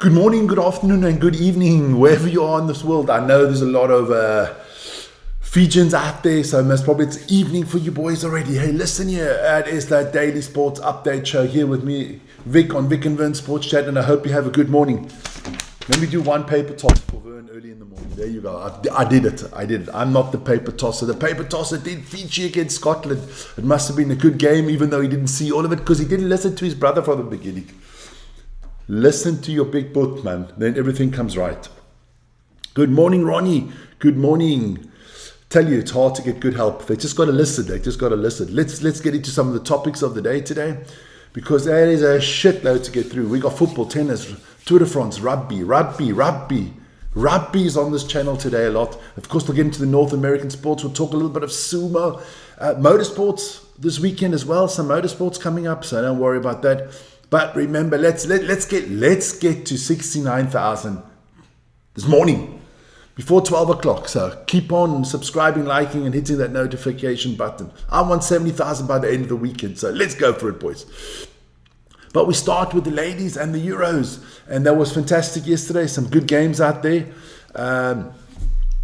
Good morning, good afternoon, and good evening, wherever you are in this world. I know there's a lot of Fijians out there, so most probably it's evening for you boys already. Hey, listen here, it is that daily sports update show here with me, Vic, on Vic and Vern Sports Chat, and I hope you have a good morning. Let me do one paper toss for Vern early in the morning. There you go. I did it. I'm not the paper tosser. The paper tosser did Fiji against Scotland. It must have been a good game, even though he didn't see all of it, because he didn't listen to his brother from the beginning. Listen to your big book, man. Then everything comes right. Good morning, Ronnie. Good morning. Tell you, it's hard to get good help. They just got to listen. Let's get into some of the topics of the day today, because there is a shitload to get through. We got football, tennis, Tour de France, rugby. Rugby is on this channel today a lot. Of course, we'll get into the North American sports. We'll talk a little bit of sumo, motorsports this weekend as well. Some motorsports coming up, so don't worry about that. But remember, let's get to 69,000 this morning before 12 o'clock. So keep on subscribing, liking, and hitting that notification button. I want 70,000 by the end of the weekend. So let's go for it, boys. But we start with the ladies and the Euros, and that was fantastic yesterday. Some good games out there.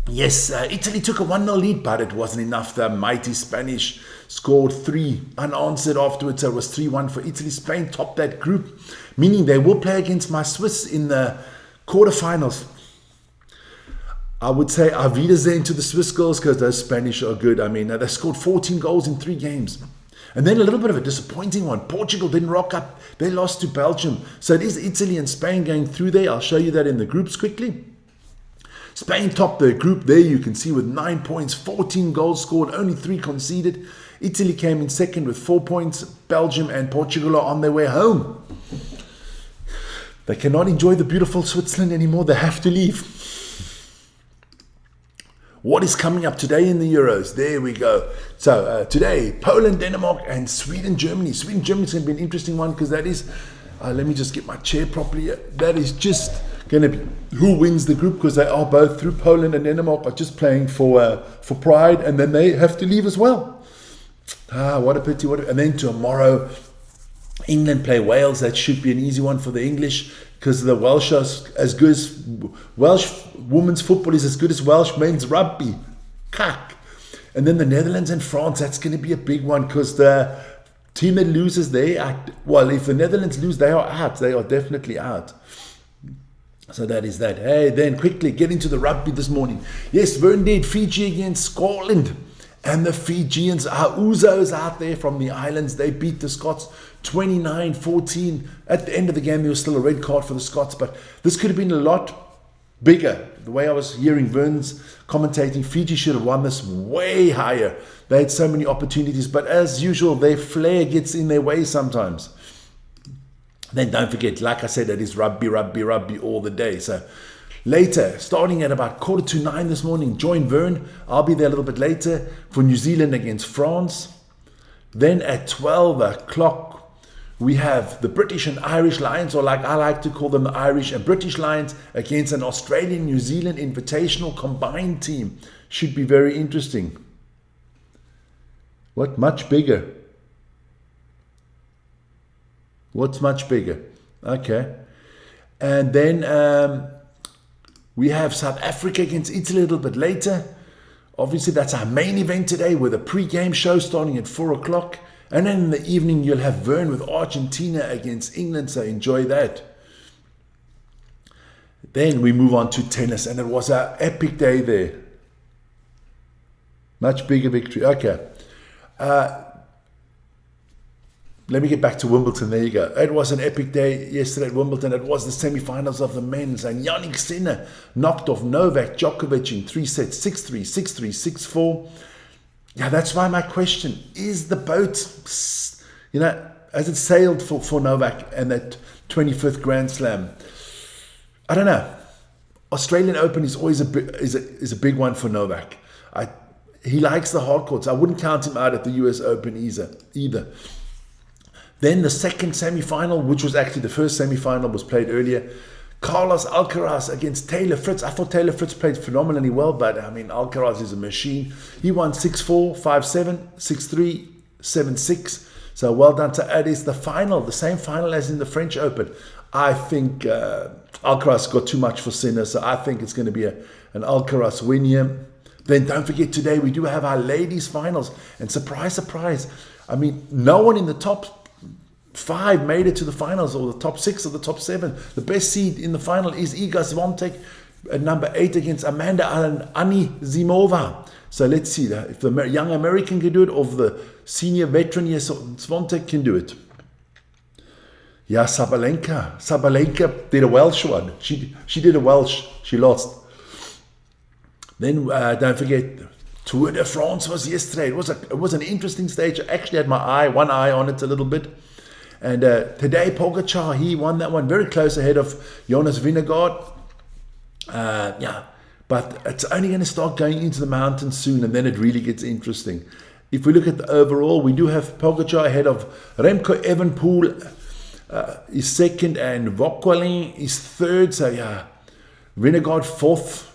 Italy took a 1-0 lead, but it wasn't enough. The mighty Spanish scored 3 unanswered afterwards. So it was 3-1 for Italy. Spain topped that group, meaning they will play against my Swiss in the quarterfinals. I would say auf Wiedersehen to the Swiss girls, because those Spanish are good. I mean, they scored 14 goals in 3 games. And then a little bit of a disappointing one. Portugal didn't rock up. They lost to Belgium. So it is Italy and Spain going through there. I'll show you that in the groups quickly. Spain topped the group there, you can see, with 9 points, 14 goals scored, only 3 conceded. Italy came in second with 4 points. Belgium and Portugal are on their way home. They cannot enjoy the beautiful Switzerland anymore. They have to leave. What is coming up today in the Euros? There we go. So today, Poland, Denmark, and Sweden, Germany. Sweden, Germany is going to be an interesting one, because that is, let me just get my chair properly. That is just going to be who wins the group, because they are both through. Poland and Denmark are just playing for pride, and then they have to leave as well. What a pity. And then tomorrow, England play Wales. That should be an easy one for the English, because the Welsh are as good as Welsh women's football is as good as Welsh men's rugby. Kak. And then the Netherlands and France, that's going to be a big one, because the team that loses, if the Netherlands lose, they are out. They are definitely out. So that is that. Hey, then quickly get into the rugby this morning. Yes, Vern did Fiji against Scotland. And the Fijians, our Uzos out there from the islands, they beat the Scots 29-14. At the end of the game, there was still a red card for the Scots, but this could have been a lot bigger. The way I was hearing Vern's commentating, Fiji should have won this way higher. They had so many opportunities, but as usual, their flair gets in their way sometimes. Then don't forget, like I said, it is rugby all the day. So later, starting at about 8:45 this morning, join Vern. I'll be there a little bit later for New Zealand against France. Then at 12 o'clock, we have the British and Irish Lions, or like I like to call them, the Irish and British Lions, against an Australian-New Zealand invitational combined team. Should be very interesting. What? Much bigger? What's much bigger? Okay. And then we have South Africa against Italy a little bit later. Obviously, that's our main event today, with a pre-game show starting at 4 o'clock. And then in the evening, you'll have Vern with Argentina against England, so enjoy that. Then we move on to tennis, and it was an epic day there. Much bigger victory. Okay. Let me get back to Wimbledon. There you go. It was an epic day yesterday at Wimbledon. It was the semi-finals of the men's, and Yannick Sinner knocked off Novak Djokovic in 3 sets, 6-3, 6-3, 6-4. Yeah, that's why my question, is the boat, has it sailed for Novak and that 25th Grand Slam? I don't know. Australian Open is always a big one for Novak. He likes the hard courts. I wouldn't count him out at the US Open either. Then the second semi-final, which was actually the first semi-final, was played earlier. Carlos Alcaraz against Taylor Fritz. I thought Taylor Fritz played phenomenally well, but I mean, Alcaraz is a machine. He won 6-4, 5-7, 6-3, 7-6. So well done to Adis. The final, the same final as in the French Open. I think Alcaraz got too much for Sinner, so I think it's going to be an Alcaraz win here. Then don't forget, today we do have our ladies finals, and surprise, surprise, I mean, no one in the top 5 made it to the finals, or the top 6 or the top 7. The best seed in the final is Iga Swiatek at number 8 against Amanda Anisimova. So let's see if the young American can do it, or if the senior veteran Swiatek can do it. Yeah, Sabalenka did a Welsh one. She did a Welsh. She lost. Then don't forget, Tour de France was yesterday. It was an interesting stage. I actually had one eye on it a little bit. And today Pogačar, he won that one very close ahead of Jonas Vingegaard. But it's only going to start going into the mountains soon, and then it really gets interesting. If we look at the overall, we do have Pogačar ahead of Remco Evenepoel is second, and Vauquelin is third. So Vingegaard fourth,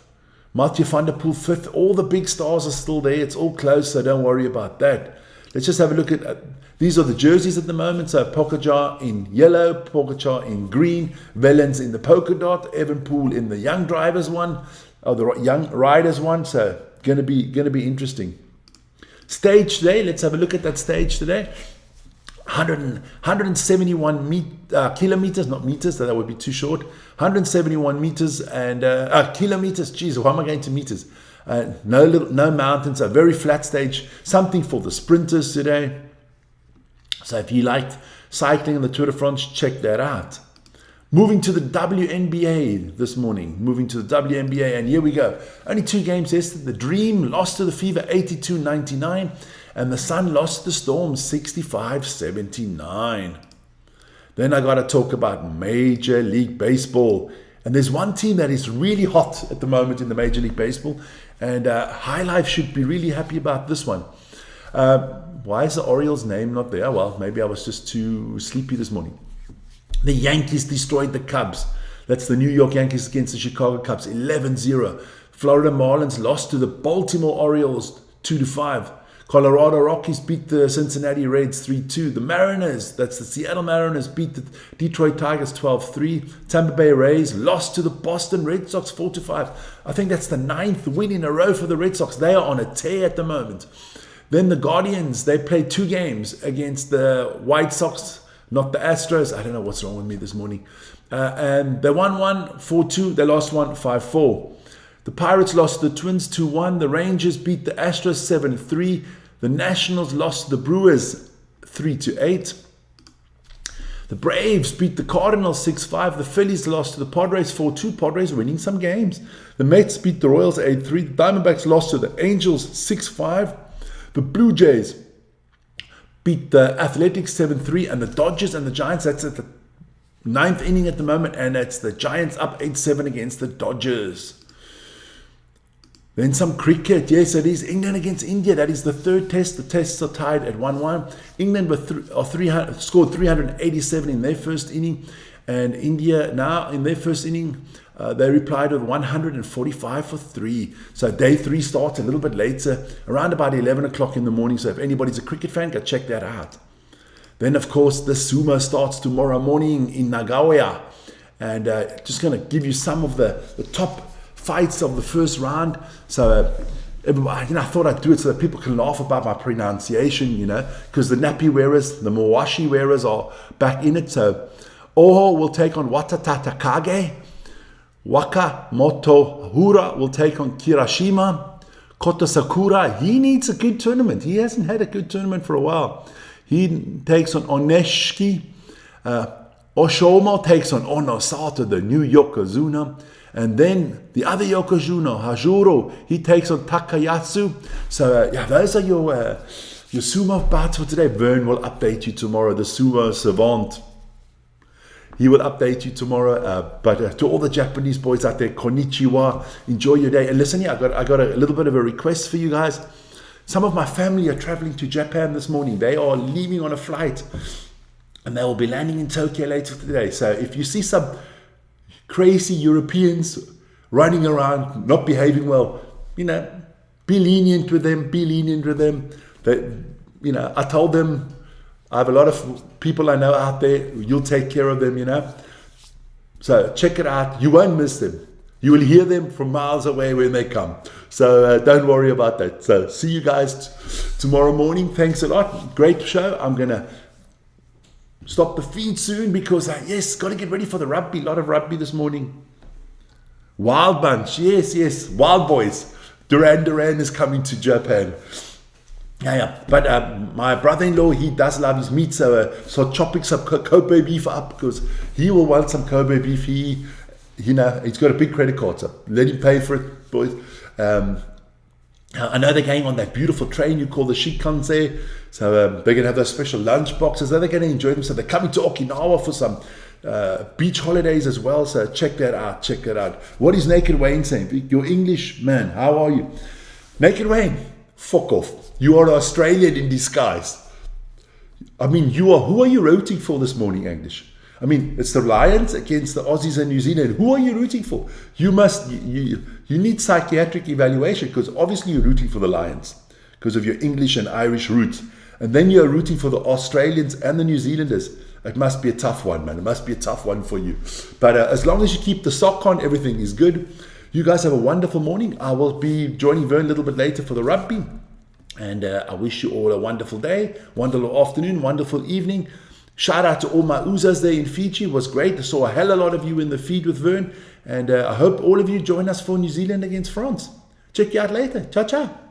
Mathieu van der Poel fifth. All the big stars are still there. It's all close, so don't worry about that. Let's just have a look at these are the jerseys at the moment. So Pogačar in yellow, Pogačar in green, Wellens in the polka dot, Evenepoel in the young drivers one, or the young riders one. So gonna be interesting. Stage today. Let's have a look at that stage today. 171 kilometers, not meters, so that would be too short. 171 meters and kilometers. Geez, why am I going to meters? No mountains, a very flat stage. Something for the sprinters today. So if you liked cycling on the Tour de France, check that out. Moving to the WNBA this morning. Moving to the WNBA, and here we go. Only 2 games yesterday. The Dream lost to the Fever 82-99. And the Sun lost to the Storm 65-79. Then I got to talk about Major League Baseball. And there's one team that is really hot at the moment in the Major League Baseball. And High Life should be really happy about this one. Why is the Orioles' name not there? Well, maybe I was just too sleepy this morning. The Yankees destroyed the Cubs. That's the New York Yankees against the Chicago Cubs, 11-0. Florida Marlins lost to the Baltimore Orioles, 2-5. Colorado Rockies beat the Cincinnati Reds 3-2. The Mariners, that's the Seattle Mariners, beat the Detroit Tigers 12-3. Tampa Bay Rays lost to the Boston Red Sox 4-5. I think that's the 9th win in a row for the Red Sox. They are on a tear at the moment. Then the Guardians, they played 2 games against the White Sox, not the Astros. I don't know what's wrong with me this morning. And they won 4-2. They lost 5-4. The Pirates lost to the Twins 2-1. The Rangers beat the Astros 7-3. The Nationals lost to the Brewers 3-8. The Braves beat the Cardinals 6-5. The Phillies lost to the Padres 4-2. Padres winning some games. The Mets beat the Royals 8-3. The Diamondbacks lost to the Angels 6-5. The Blue Jays beat the Athletics 7-3. And the Dodgers and the Giants, that's at the 9th inning at the moment. And it's the Giants up 8-7 against the Dodgers. Then some cricket. Yes, it is England against India. That is the 3rd test. The tests are tied at 1-1. England scored 387 in their first inning. And India now in their first inning, they replied with 145 for 3. So day 3 starts a little bit later, around about 11 o'clock in the morning. So if anybody's a cricket fan, go check that out. Then, of course, the Sumo starts tomorrow morning in Nagoya. And just going to give you some of the top fights of the first round. So I thought I'd do it so that people can laugh about my pronunciation, because the nappy wearers, the Mawashi wearers are back in it. So Oho will take on Watatata Kage. Wakamoto Hura will take on Kirashima. Kota Sakura, he needs a good tournament. He hasn't had a good tournament for a while. He takes on Oneshiki. Oshomo takes on Onosato, the new Yokozuna. And then the other Yokozuna, Hajuro, he takes on Takayasu. So those are your sumo bouts for today. Vern will update you tomorrow. The sumo savant, he will update you tomorrow. But to all the Japanese boys out there, konnichiwa. Enjoy your day. And listen here, I got a little bit of a request for you guys. Some of my family are traveling to Japan this morning. They are leaving on a flight, and they will be landing in Tokyo later today. So if you see some crazy Europeans running around, not behaving well, be lenient with them, I told them, I have a lot of people I know out there, you'll take care of them, So check it out. You won't miss them. You will hear them from miles away when they come. So don't worry about that. So see you guys tomorrow morning. Thanks a lot. Great show. I'm going to stop the feed soon because, yes, got to get ready for the rugby. A lot of rugby this morning. Wild bunch. Yes. Wild boys. Duran is coming to Japan. Yeah. But my brother-in-law, he does love his meat. So chopping some Kobe beef up because he will want some Kobe beef. He's got a big credit card. So let him pay for it, boys. I know they're going on that beautiful train you call the Shinkansen. So they're going to have those special lunch boxes. They're going to enjoy them. So they're coming to Okinawa for some beach holidays as well. So check that out. What is Naked Wayne saying? Your English man, how are you? Naked Wayne, fuck off. You are Australian in disguise. I mean, who are you rooting for this morning, English? I mean, it's the Lions against the Aussies and New Zealand. Who are you rooting for? You need psychiatric evaluation because obviously you're rooting for the Lions because of your English and Irish roots. And then you're rooting for the Australians and the New Zealanders. It must be a tough one, man. It must be a tough one for you. But as long as you keep the sock on, everything is good. You guys have a wonderful morning. I will be joining Vern a little bit later for the rugby. And I wish you all a wonderful day, wonderful afternoon, wonderful evening. Shout out to all my Uzas there in Fiji. It was great. I saw a hell of a lot of you in the feed with Vern. And I hope all of you join us for New Zealand against France. Check you out later. Ciao, ciao.